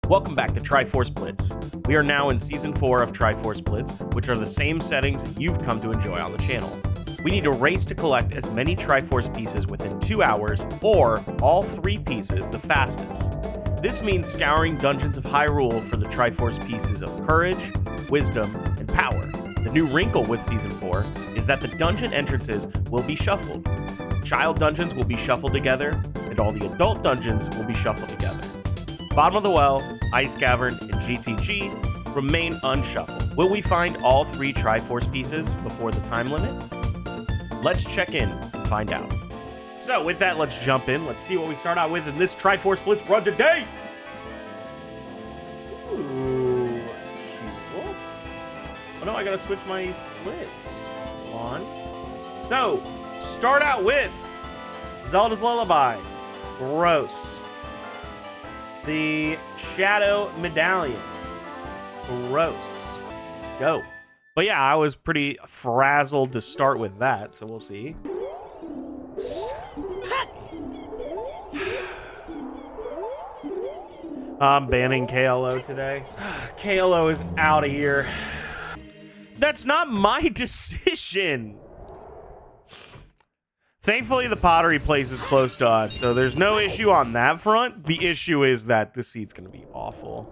Welcome back to Triforce Blitz. We are now in Season 4 of Triforce Blitz, which are the same settings that you've come to enjoy on the channel. We need to race to collect as many Triforce pieces within 2 hours, or all 3 pieces the fastest. This means scouring dungeons of Hyrule for the Triforce pieces of Courage, Wisdom, and Power. The new wrinkle with Season 4 is that the dungeon entrances will be shuffled. Child dungeons will be shuffled together, and all the adult dungeons will be shuffled together. Bottom of the Well, Ice Cavern, and GTG remain unshuffled. Will we find all 3 Triforce pieces before the time limit? Let's check in and find out. So with that, let's jump in. Let's see what we start out with in this Triforce Blitz run today. Ooh, cool. Oh no, I gotta switch my splits. Hold on. So, start out with Zelda's Lullaby. Gross. The Shadow Medallion. Gross. Go. But yeah, I was pretty frazzled to start with that, so we'll see. I'm banning KLO today. KLO is out of here. That's not my decision. Thankfully, the pottery place is close to us, so there's no issue on that front. The issue is that the seat's gonna be awful.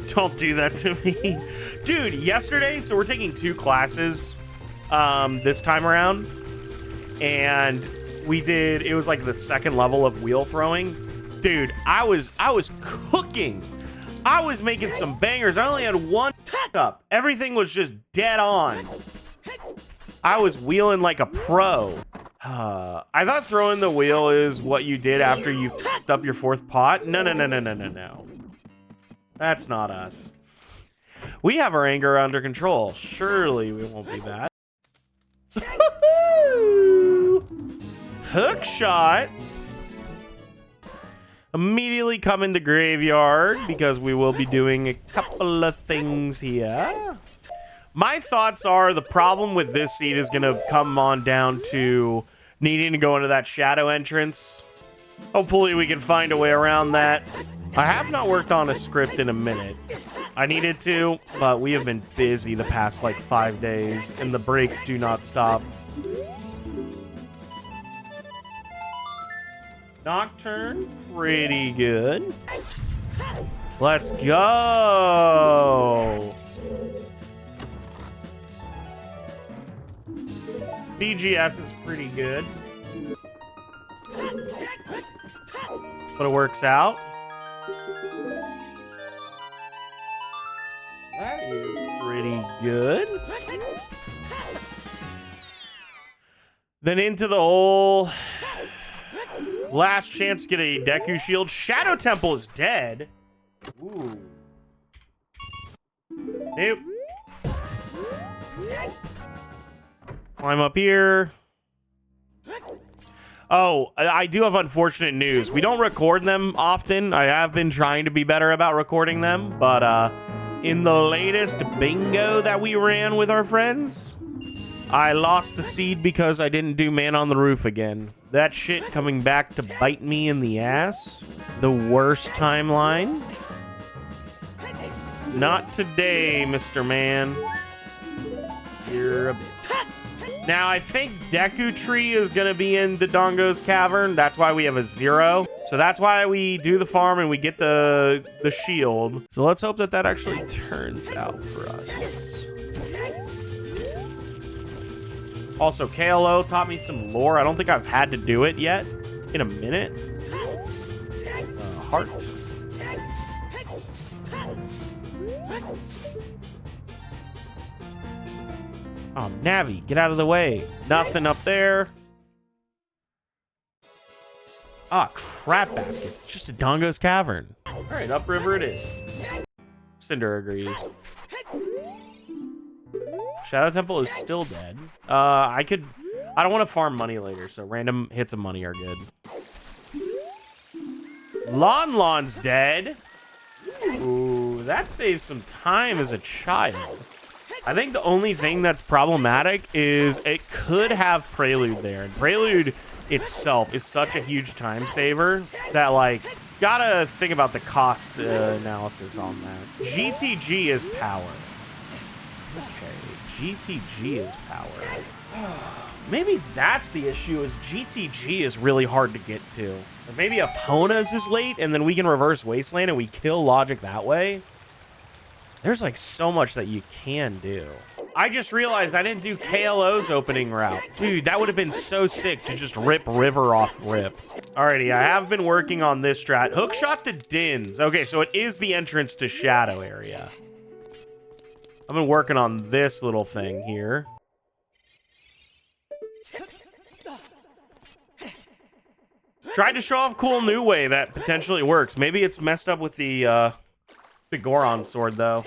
Don't do that to me. Dude, yesterday, so we're taking 2 classes this time around, and it was like the 2nd level of wheel throwing. Dude, I was cooking. I was making some bangers. I only had 1 up. Everything was just dead on. I was wheeling like a pro. I thought throwing the wheel is what you did after you f***ed up your 4th pot. No. That's not us. We have our anger under control. Surely we won't be bad. Hook shot. Immediately come into graveyard because we will be doing a couple of things here. My thoughts are the problem with this seat is going to come on down to needing to go into that shadow entrance. Hopefully we can find a way around that. I have not worked on a script in a minute. I needed to, but we have been busy the past like 5 days, and the breaks do not stop. Nocturne, pretty good. Let's go. BGS is pretty good. But it works out. That is pretty good. Then into the hole. Last chance to get a Deku Shield. Shadow Temple is dead. Ooh. Nope. Climb up here. Oh, I do have unfortunate news. We don't record them often. I have been trying to be better about recording them, but in the latest bingo that we ran with our friends, I lost the seed because I didn't do Man on the Roof again. That shit coming back to bite me in the ass. The worst timeline. Not today, Mr. Man. You're a bitch. Now, I think Deku Tree is going to be in Dodongo's Cavern. That's why we have a 0. So that's why we do the farm and we get the shield. So let's hope that that actually turns out for us. Also, KLO taught me some lore. I don't think I've had to do it yet in a minute. Heart. Oh, Navi, get out of the way. Nothing up there. Ah, crap baskets. Just a Dongo's Cavern. All right, upriver it is. Cinder agrees. Shadow Temple is still dead. I don't want to farm money later, so random hits of money are good. Lon's dead. Ooh, that saves some time as a child. I think the only thing that's problematic is it could have Prelude there. And Prelude itself is such a huge time saver that, like, Gotta think about the cost analysis on that. GTG is power. Okay, GTG is power. Maybe that's the issue, is GTG is really hard to get to. Or maybe Epona's is late, and then we can reverse Wasteland and we kill Logic that way. There's like so much that you can do. I just realized I didn't do KLO's opening route. Dude, that would have been so sick to just rip River off rip. Alrighty, I have been working on this strat. Hookshot to Dins. Okay, so it is the entrance to Shadow area. I've been working on this little thing here. Tried to show off a cool new way that potentially works. Maybe it's messed up with the Goron sword, though.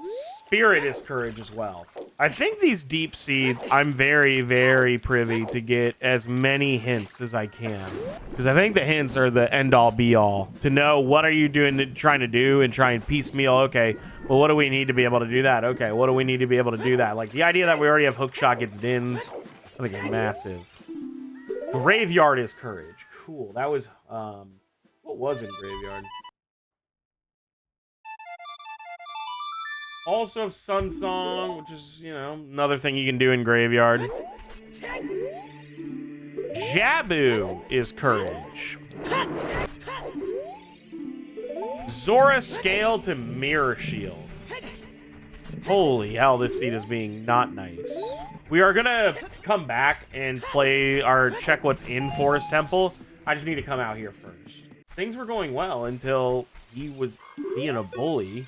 Spirit is courage as well. I think these deep seeds, I'm very, very privy to get as many hints as I can. Because I think the hints are the end-all, be-all. To know what are you trying to do and try and piecemeal, okay, well, what do we need to be able to do that? Okay, what do we need to be able to do that? Like, the idea that we already have Hookshot gets Dins, I think is massive. Graveyard is courage. Cool. That was, what was in Graveyard? Also Sun Song, which is, you know, another thing you can do in Graveyard. Jabu is courage. Zora Scale to Mirror Shield. Holy hell, this seed is being not nice. We are gonna come back and play our check what's in Forest Temple. I just need to come out here first. Things were going well until he was being a bully.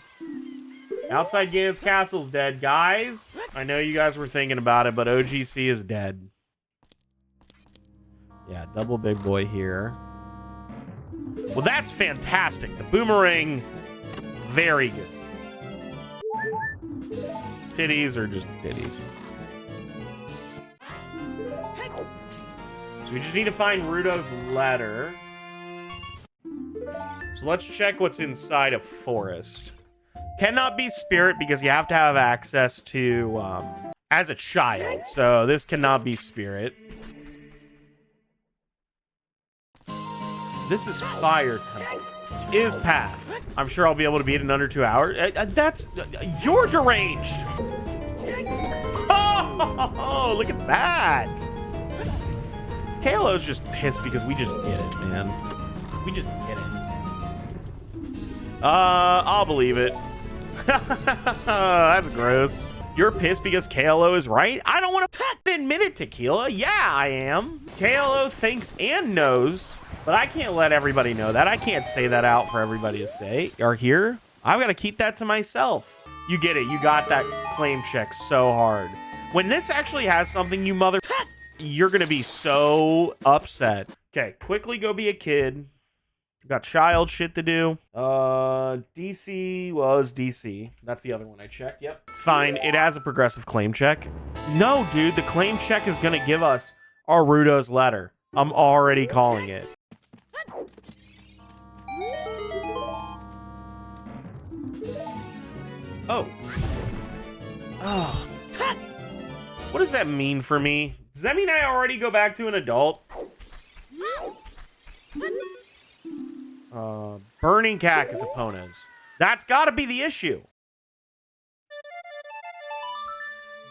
Outside Ganon's Castle's dead, guys. I know you guys were thinking about it, but OGC is dead. Yeah, double big boy here. Well, that's fantastic. The boomerang, very good. Titties are just titties. So we just need to find Rudo's letter. So let's check what's inside a forest. Cannot be spirit because you have to have access to as a child. So this cannot be spirit. This is Fire Temple. Is path. I'm sure I'll be able to beat it in under 2 hours. That's you're deranged. Oh, look at that. Kalo's just pissed because we just get it, man. We just get it. I'll believe it. That's gross. You're pissed because KLO is right? I don't want to admit it, Tequila. Yeah, I am. KLO thinks and knows, but I can't let everybody know that. I can't say that out for everybody to say or hear. I've got to keep that to myself. You get it. You got that claim check so hard. When this actually has something, you mother... You're going to be so upset. Okay, quickly go be a kid. Got child shit to do. DC was DC. That's the other one I checked. Yep. It's fine. It has a progressive claim check. No, dude. The claim check is going to give us our Rudo's letter. I'm already calling it. Oh. Oh. What does that mean for me? Does that mean I already go back to an adult? Burning Cactus opponents. That's got to be the issue.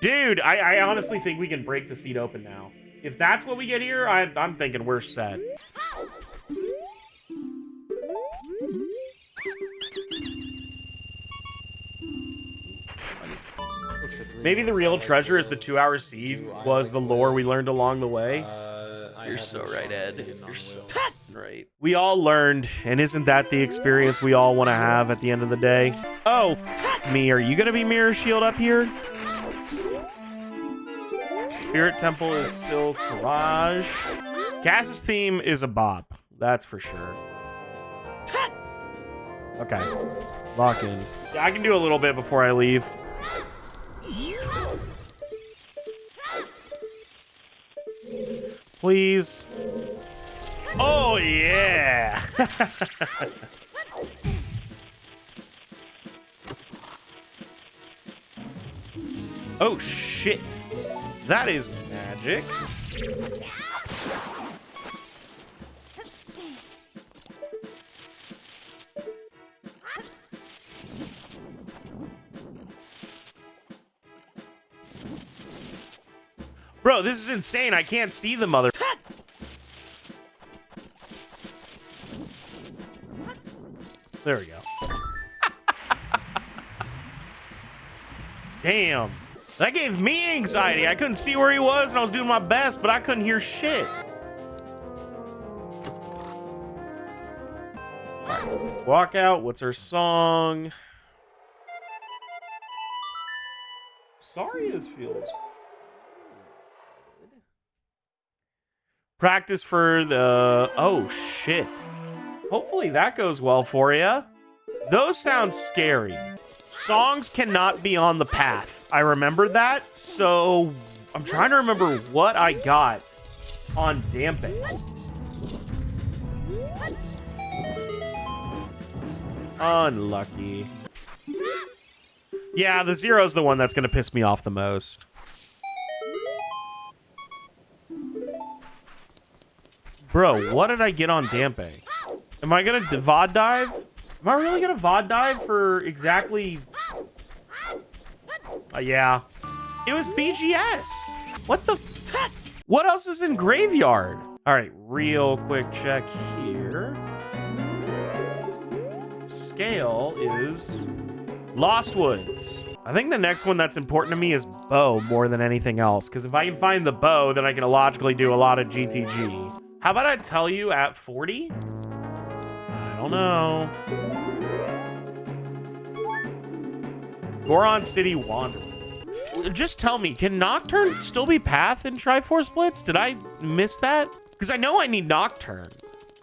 Dude, I honestly think we can break the seat open now. If that's what we get here, I'm thinking we're set. Maybe the real treasure is the 2-hour seed was the lore we learned along the way. You're so right, Ed. You're so right. We all learned, and isn't that the experience we all want to have at the end of the day? Oh, me, are you going to be Mirror Shield up here? Spirit Temple is still Courage. Cass's theme is a bop. That's for sure. Okay. Lock in. Yeah, I can do a little bit before I leave. Please. Oh, yeah. Oh, shit. That is magic. Bro, this is insane. I can't see the mother. There we go. Damn. That gave me anxiety. I couldn't see where he was, and I was doing my best, but I couldn't hear shit. All right. Walk out. What's her song? Saria's feels. Practice for the... Oh, shit. Hopefully that goes well for you. Those sound scary. Songs cannot be on the path. I remember that, so I'm trying to remember what I got on damping. Unlucky. Yeah, the 0's the one that's going to piss me off the most. Bro, what did I get on damping? Am I going to VOD dive? Am I really going to VOD dive for exactly... yeah. It was BGS. What the... What else is in Graveyard? All right, real quick check here. Scale is Lost Woods. I think the next one that's important to me is bow more than anything else, because if I can find the bow, then I can logically do a lot of GTG. How about I tell you at 40? I don't know. Goron City Wanderer. Just tell me, can Nocturne still be Path in Triforce Blitz? Did I miss that? Because I know I need Nocturne,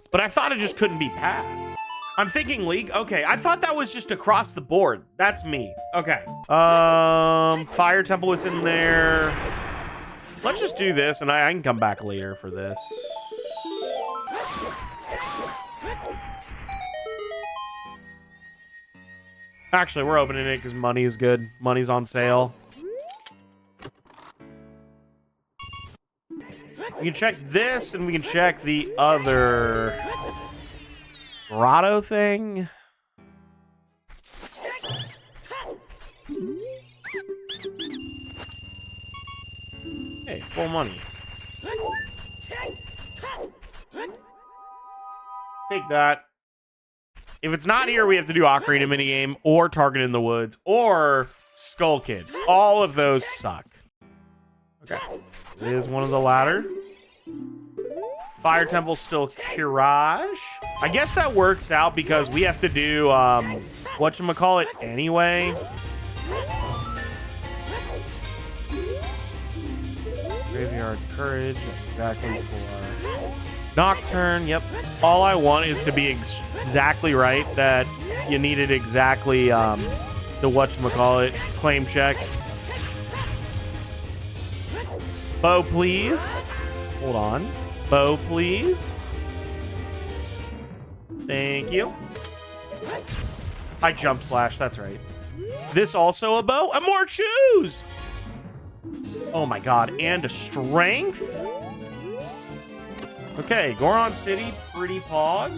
but I thought it just couldn't be Path. I'm thinking League. Okay, I thought that was just across the board. That's me. Okay. Fire Temple was in there. Let's just do this, and I can come back later for this. Actually, we're opening it because money is good. Money's on sale. We can check this, and we can check the other grotto thing. Hey, full money. Take that. If it's not here, we have to do Ocarina minigame, or Target in the Woods, or Skull Kid. All of those suck. Okay. It is one of the latter. Fire Temple still Courage. I guess that works out because we have to do, whatchamacallit anyway. Graveyard Courage, exactly for Nocturne, yep. All I want is to be exactly right, that you needed exactly, the whatchamacallit claim check. Bow, please. Hold on. Bow, please. Thank you. I jump slash, that's right. This also a bow? And more shoes! Oh my god, and a strength? Okay, Goron City, pretty pog.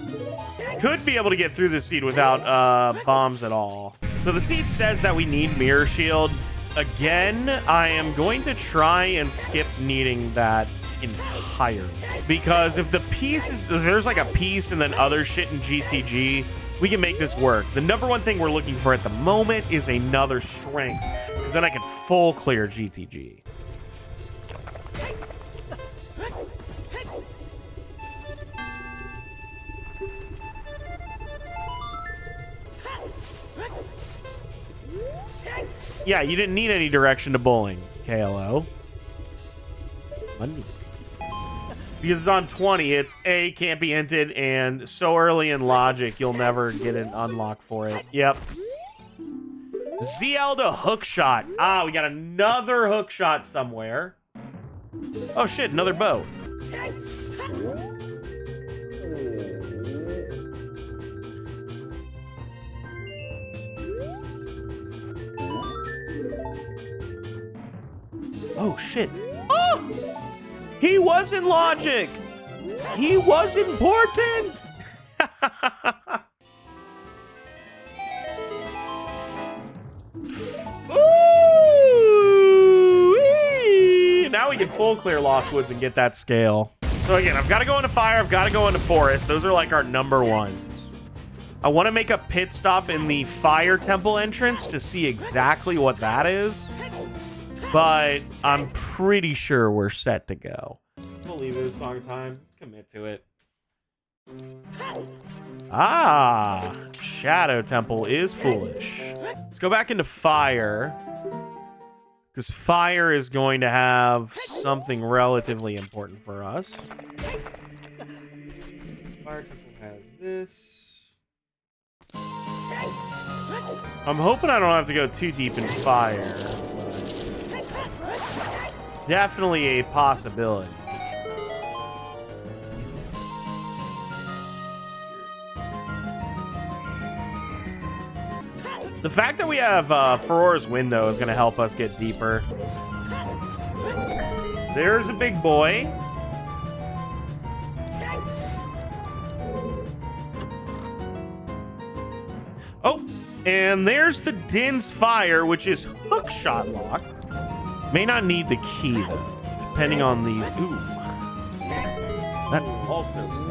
Could be able to get through the seed without bombs at all. So the seed says that we need Mirror Shield. Again, I am going to try and skip needing that entirely. Because if the piece is, if there's like a piece and then other shit in GTG, we can make this work. The number one thing we're looking for at the moment is another strength, because then I can full clear GTG. Yeah, you didn't need any direction to bowling, KLO. Money. Because it's on 20, it's A, can't be hinted, and so early in logic, you'll never get an unlock for it. Yep. Zelda hookshot. Ah, we got another hookshot somewhere. Oh shit, another bow. Oh shit. Oh! He was in logic. He was important. Ooh! Now we can full clear Lost Woods and get that scale. So again, I've got to go into fire. I've got to go into forest. Those are like our number ones. I want to make a pit stop in the fire temple entrance to see exactly what that is. But I'm pretty sure we're set to go. We'll leave it a song time. Let's commit to it. Ah, Shadow Temple is foolish. Let's go back into fire. Because fire is going to have something relatively important for us. Fire Temple has this. I'm hoping I don't have to go too deep in fire. Definitely a possibility. The fact that we have Ferora's Window is going to help us get deeper. There's a big boy. Oh, and there's the Din's Fire, which is hookshot lock. May not need the key, though, depending on these. Ooh. That's also...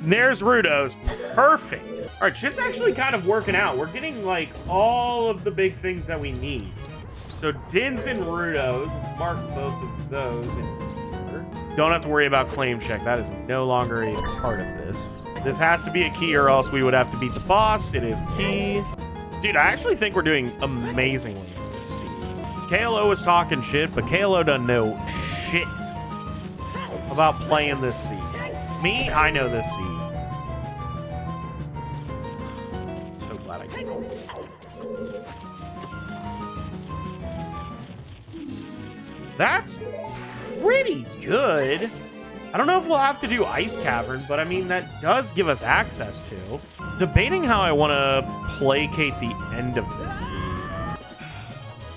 There's Rudo's. Perfect. All right, shit's actually kind of working out. We're getting, like, all of the big things that we need. So, Din's and Rudo's. Let's mark both of those in here. Don't have to worry about claim check. That is no longer a part of this. This has to be a key or else we would have to beat the boss. It is key. Dude, I actually think we're doing amazingly in this seed. KLO is talking shit, but KLO doesn't know shit about playing this seed. Me, I know this seed. So glad I can. That's pretty good. I don't know if we'll have to do Ice Cavern, but I mean, that does give us access to. Debating how I want to placate the end of this seed.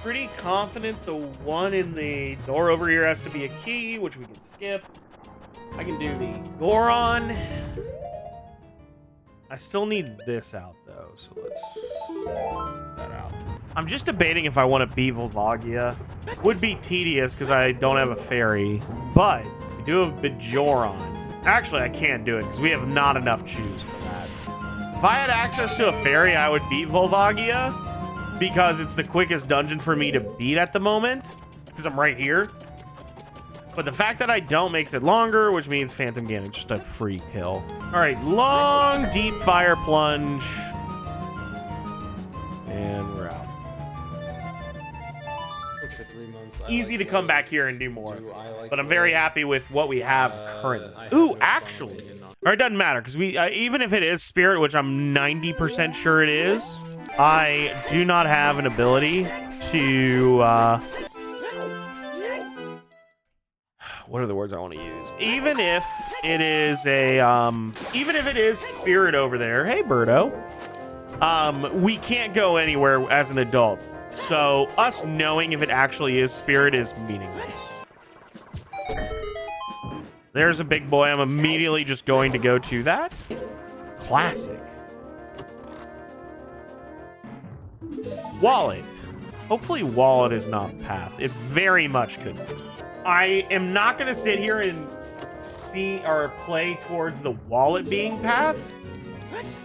Pretty confident the one in the door over here has to be a key, which we can skip. I can do the Goron. I still need this out, though, so let's get that out. I'm just debating if I want to beat Volvagia. Would be tedious because I don't have a fairy, but we do have Bajoran. Actually, I can't do it because we have not enough chews for that. If I had access to a fairy, I would beat Volvagia because it's the quickest dungeon for me to beat at the moment because I'm right here. But the fact that I don't makes it longer, which means Phantom Ganon, just a free kill. All right, long, deep fire plunge. And we're out. Easy to come back here and do more. But I'm very happy with what we have currently. Ooh, actually. Or it doesn't matter, because we even if it is Spirit, which I'm 90% sure it is, I do not have an ability to... what are the words I want to use? Even if it is a, even if it is Spirit over there, hey, Birdo, we can't go anywhere as an adult. So us knowing if it actually is Spirit is meaningless. There's a big boy. I'm immediately just going to go to that. Classic. Wallet. Hopefully Wallet is not Path. It very much could be. I am not going to sit here and see or play towards the Wallet being Path.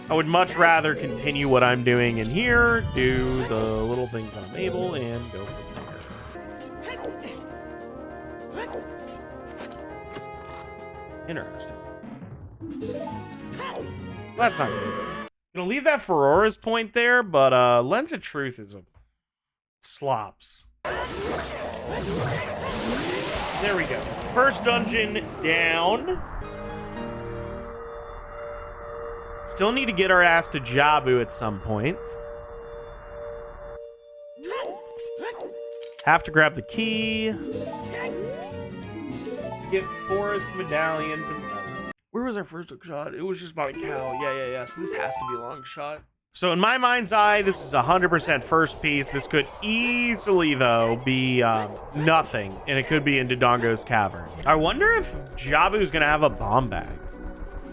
I would much rather continue what I'm doing in here, do the little things I'm able, and go from there. Interesting. That's not good. I'm going to leave that Ferora's point there, but Lens of Truth is a slops. There we go. First dungeon down. Still need to get our ass to Jabu at some point. Have to grab the key. Get Forest Medallion. Where was our first hook shot? It was just about a cow. Yeah. So this has to be a long shot. So in my mind's eye, this is 100% first piece. This could easily, though, be nothing, and it could be in Dodongo's Cavern. I wonder if Jabu's going to have a bomb bag.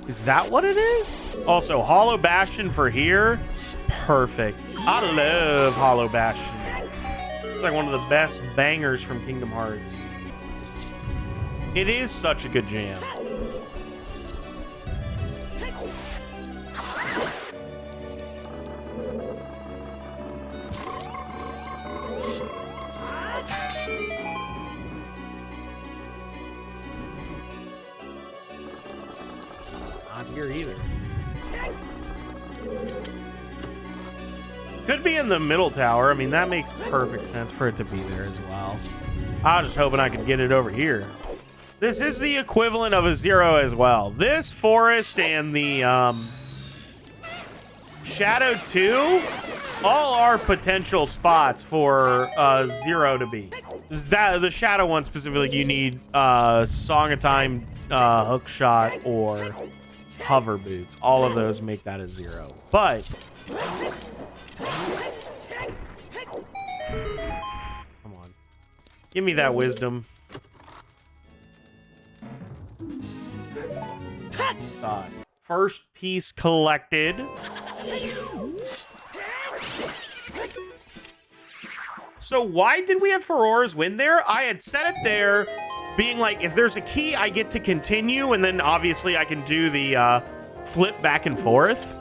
Is that what it is? Also, Hollow Bastion for here. Perfect. I love Hollow Bastion. It's like one of the best bangers from Kingdom Hearts. It is such a good jam. Not here either. Could be in the middle tower. I mean, that makes perfect sense for it to be there as well. I was just hoping I could get it over here. This is the equivalent of a 0 as well. This forest and the Shadow 2 all are potential spots for 0 to be. The Shadow one specifically, you need Song of Time, hook shot, or hover boots. All of those make that a 0. But come on, give me that wisdom. That's what I thought. First piece collected. So why did we have Ferora's win there? I had set it there being like, if there's a key, I get to continue, and then obviously I can do the flip back and forth.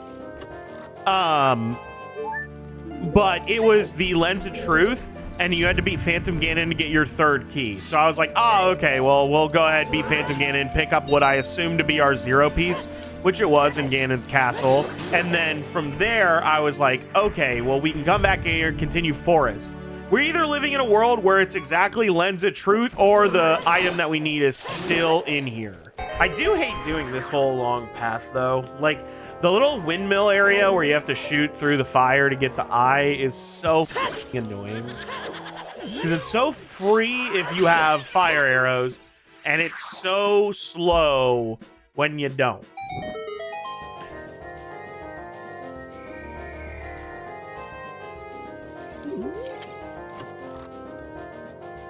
But it was the Lens of Truth, and you had to beat Phantom Ganon to get your third key. So I was like, oh, okay, well, we'll go ahead, beat Phantom Ganon, pick up what I assumed to be our 0 piece, which it was in Ganon's castle. And then from there, I was like, okay, well, we can come back here and continue Forest. We're either living in a world where it's exactly Lens of Truth, or the item that we need is still in here. I do hate doing this whole long path, though. Like, the little windmill area where you have to shoot through the fire to get the eye is so annoying. Because it's so free if you have fire arrows, and it's so slow when you don't.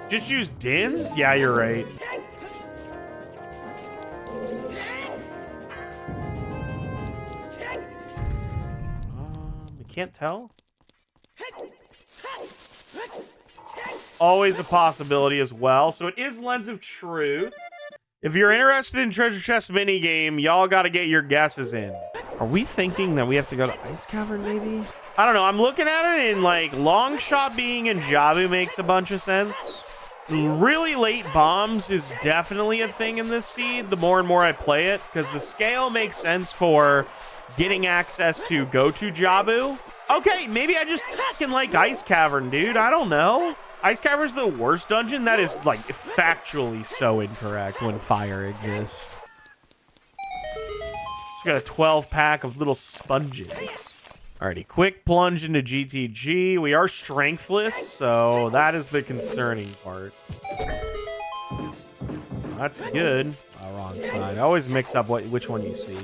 Just use Dins? Yeah, you're right. I can't tell. Always a possibility as well. So it is Lens of Truth. If you're interested in Treasure Chest minigame, y'all got to get your guesses in. Are we thinking that we have to go to Ice Cavern, maybe? I don't know. I'm looking at it in, like, long shot being in Jabu makes a bunch of sense. Really late bombs is definitely a thing in this seed, the more and more I play it, because the scale makes sense for getting access to go to Jabu. Okay, maybe I just fucking like Ice Cavern, dude. I don't know. Ice Cavern's the worst dungeon? That is, like, factually so incorrect when fire exists. Just got a 12-pack of little sponges. Alrighty, quick plunge into GTG. We are strengthless, so that is the concerning part. That's good. Oh, wrong side. I always mix up which one you see.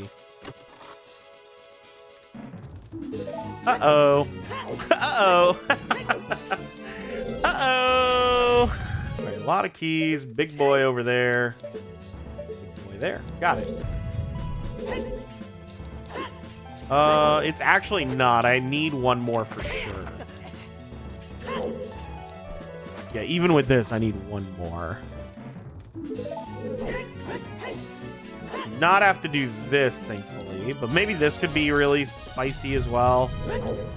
Uh-oh. Uh-oh. Uh-oh. Right, a lot of keys. Big boy over there. Big boy there. Got it. It's actually not. I need one more for sure. Yeah, even with this, I need one more. Not have to do this, thankfully, but maybe this could be really spicy as well.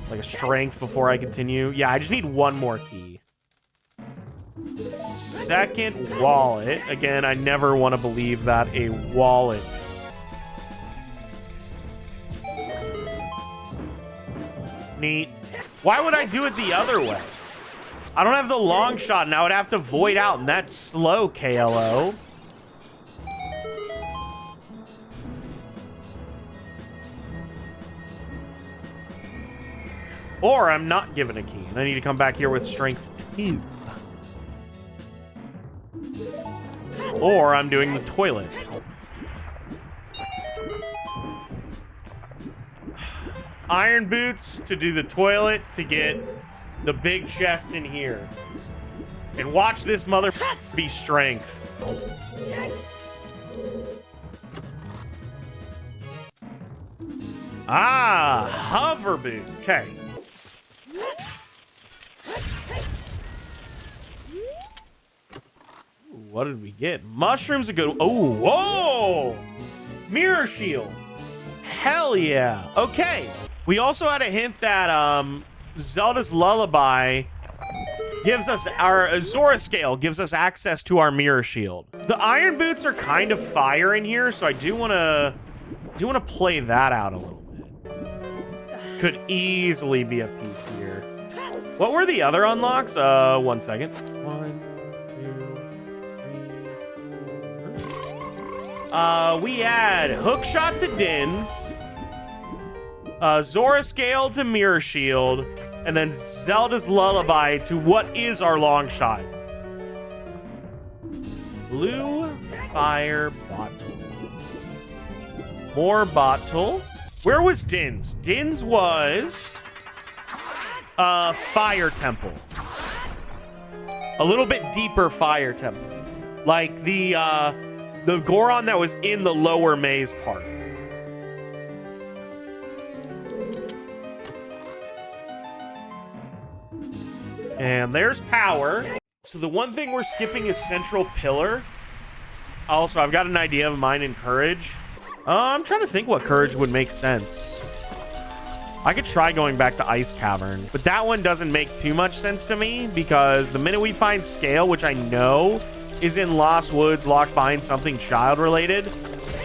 Like a strength before I continue. Yeah, I just need one more key. Second wallet. Again, I never want to believe that a wallet. Neat. Why would I do it the other way? I don't have the long shot, and I would have to void out, and that's slow, KLO. Or I'm not given a key, and I need to come back here with strength 2. Or I'm doing the toilet. Iron boots to do the toilet to get the big chest in here. And watch this mother be strength. Ah, hover boots. Okay. What did we get? Mushrooms are good. Oh, whoa! Mirror shield. Hell yeah. Okay. We also had a hint that Zelda's Lullaby gives us our Zora scale, gives us access to our mirror shield. The iron boots are kind of fire in here, so I do want to play that out a little bit. Could easily be a piece here. What were the other unlocks? 1 second. 1, 2, 3. We had hookshot to Din's, Zora scale to mirror shield, and then Zelda's Lullaby to what is our long shot. Blue fire bottle. More bottle. Where was Din's? Din's was fire temple. A little bit deeper fire temple. Like the Goron that was in the lower maze part. And there's power. So the one thing we're skipping is Central Pillar. Also, I've got an idea of mine in Courage. I'm trying to think what Courage would make sense. I could try going back to Ice Cavern, but that one doesn't make too much sense to me because the minute we find Scale, which I know is in Lost Woods, locked behind something child-related,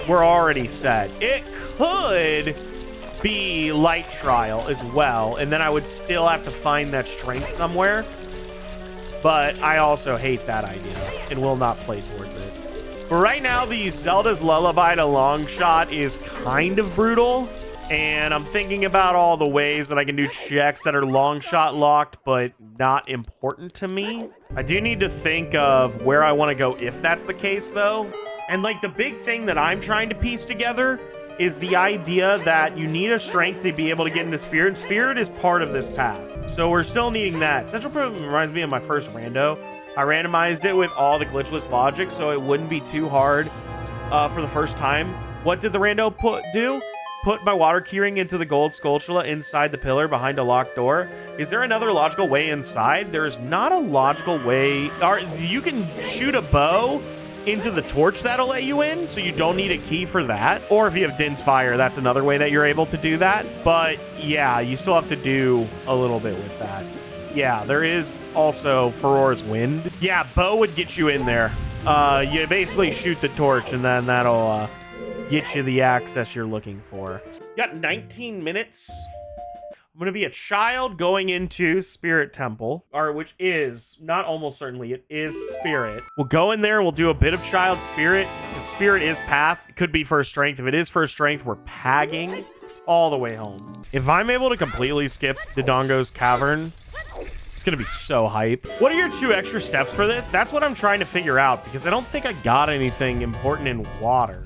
we're already set. It could be Light Trial as well, and then I would still have to find that strength somewhere. But I also hate that idea and will not play towards it. But right now, the Zelda's Lullaby to long shot is kind of brutal, and I'm thinking about all the ways that I can do checks that are long shot locked, but not important to me. I do need to think of where I want to go if that's the case, though. And like the big thing that I'm trying to piece together is the idea that you need a strength to be able to get into Spirit. Spirit is part of this path, so we're still needing that. Central Pillar reminds me of my first rando. I randomized it with all the glitchless logic, so it wouldn't be too hard for the first time. What did the rando do? Put my water keyring into the gold Skulltula inside the pillar behind a locked door. Is there another logical way inside? There's not a logical way. You can shoot a bow into the torch that'll let you in, so you don't need a key for that. Or if you have Din's Fire, that's another way that you're able to do that. But yeah, you still have to do a little bit with that. Yeah, there is also Furor's Wind. Yeah, bow would get you in there. You basically shoot the torch, and then that'll get you the access you're looking for. You got 19 minutes. I'm going to be a child going into Spirit Temple, or which is, not almost certainly, it is Spirit. We'll go in there and we'll do a bit of Child Spirit. The Spirit is Path. It could be First Strength. If it is First Strength, we're pagging all the way home. If I'm able to completely skip Dodongo's Cavern, it's going to be so hype. What are your 2 extra steps for this? That's what I'm trying to figure out, because I don't think I got anything important in water.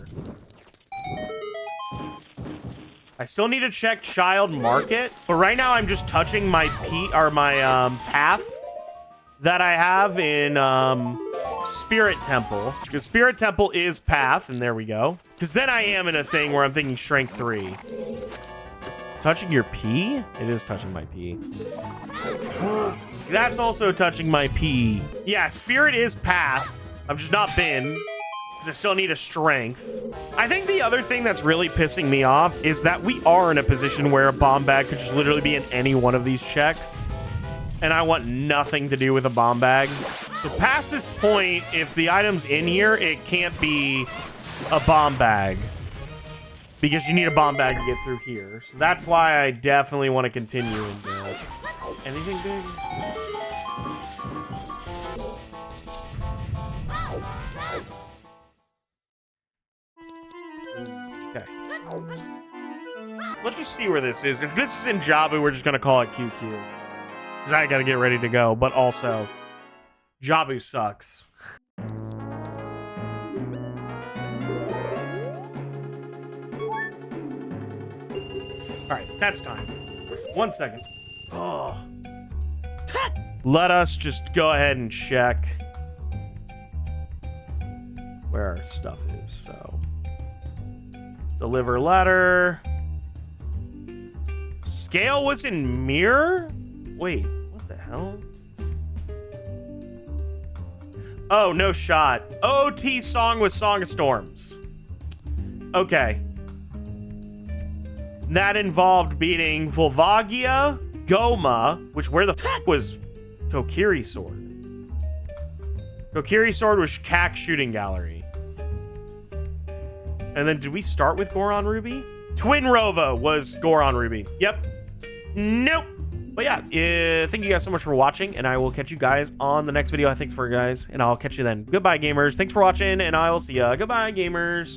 I still need to check Child Market, but right now I'm just touching my path that I have in Spirit Temple, because Spirit Temple is Path, and there we go. Because then I am in a thing where I'm thinking Strength 3. Touching your P? It is touching my P. That's also touching my P. Yeah, Spirit is Path. I've just not been, because I still need a Strength. I think the other thing that's really pissing me off is that we are in a position where a bomb bag could just literally be in any one of these checks, and I want nothing to do with a bomb bag. So past this point, if the item's in here, it can't be a bomb bag, because you need a bomb bag to get through here. So that's why I definitely want to continue into it. Anything big? Okay. Let's just see where this is. If this is in Jabu, we're just going to call it QQ. Because I got to get ready to go. But also, Jabu sucks. Alright, that's time. 1 second. Oh. Let us just go ahead and check where our stuff is. So, deliver letter. Scale was in Mirror? Wait, what the hell? Oh, no shot. OT song was Song of Storms. Okay. That involved beating Volvagia, Goma, which where the fuck was Kokiri Sword? Kokiri Sword was Kak Shooting Gallery. And then did we start with Goron Ruby? Twin Rova was Goron Ruby. Yep. Nope. But yeah, thank you guys so much for watching, and I will catch you guys on the next video. Thanks for guys, and I'll catch you then. Goodbye, gamers. Thanks for watching, and I will see ya. Goodbye, gamers.